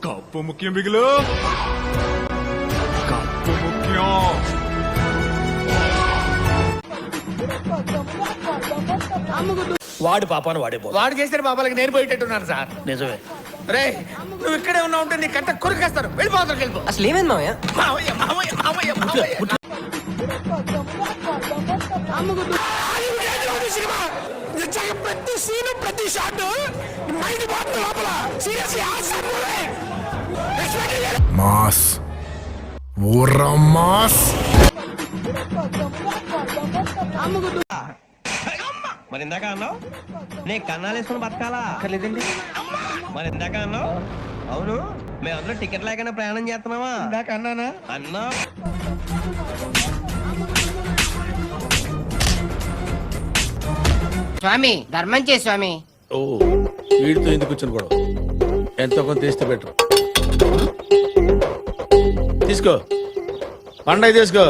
Cup ముఖ్యం బిగులు, cup ముఖ్యం. వాడు పాపాను వాడే వాడు చేసిన పాపాలకి నేను పోయేటట్టున్నాను సార్. నిజమే. రే నువ్వు ఇక్కడే ఉన్నావు ఉంటే నీ కట్ట కొరికేస్తారు. వెళ్ళిపోతారు వెళ్ళిపో. అసలు ఏమైంది మావయ్య? మావయ్య మావయ్య మావయ్య మావయ్య. ప్రతి సీను ప్రతి షాట్ మైండ్ పోతుంది లోపల. సీరియస్లీ మాస్ ఊర్రా మాస్. మరి ఇందాక అన్నావు నే కన్నాలు వేసుకుని బతకాలా? లేదండి. మరి ఇందాక అన్నావు అవును మేమందరూ టికెట్ లేకనే ప్రయాణం చేస్తున్నావా? ఇందాక అన్నానా? అన్నా స్వామి ధర్మం చే స్వామి. ఓ వీడితో ఎందుకు వచ్చిన గొడవ? ఎంతో కొంత తీస్తే బెటర్. తీసుకో పండగ తీసుకో.